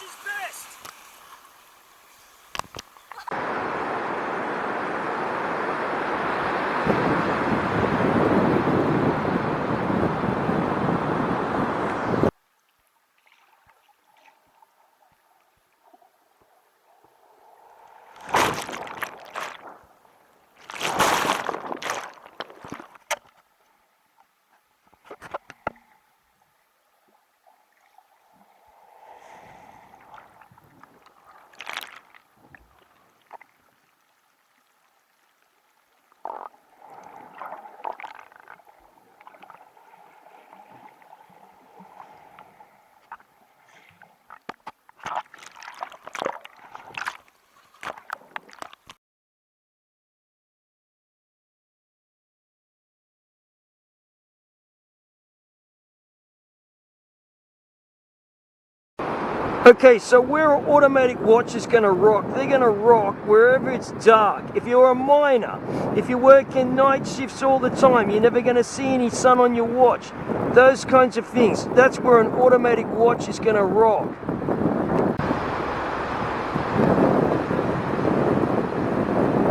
watch is best? Okay, so where an automatic watch is going to rock, they're going to rock wherever it's dark. If you're a miner, if you're working night shifts all the time, you're never going to see any sun on your watch. Those kinds of things. That's where an automatic watch is going to rock.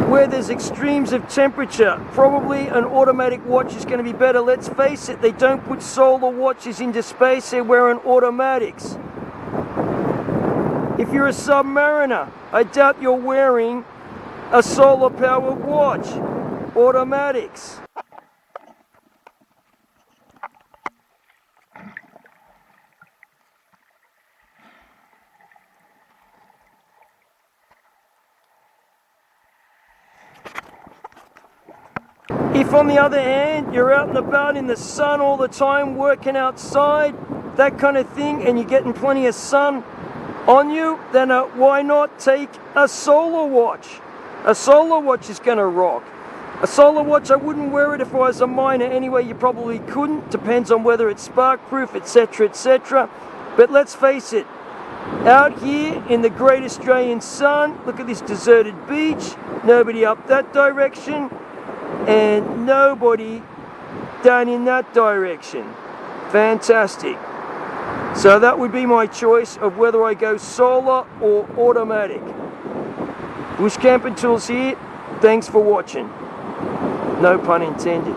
Where there's extremes of temperature, probably an automatic watch is going to be better. Let's face it, they don't put solar watches into space, they're wearing automatics. If you're a submariner, I doubt you're wearing a solar-powered watch. Automatics. If on the other hand, you're out and about in the sun all the time, working outside, that kind of thing, and you're getting plenty of sun on you, then why not take a solar watch? A solar watch is going to rock. A solar watch, I wouldn't wear it if I was a miner anyway. You probably couldn't. Depends on whether it's spark proof, etc., etc. But let's face it, out here in the great Australian sun, look at this deserted beach, nobody up that direction, and nobody down in that direction. Fantastic. So that would be my choice of whether I go solar or automatic. Bush Camping Tools here. Thanks for watching. No pun intended.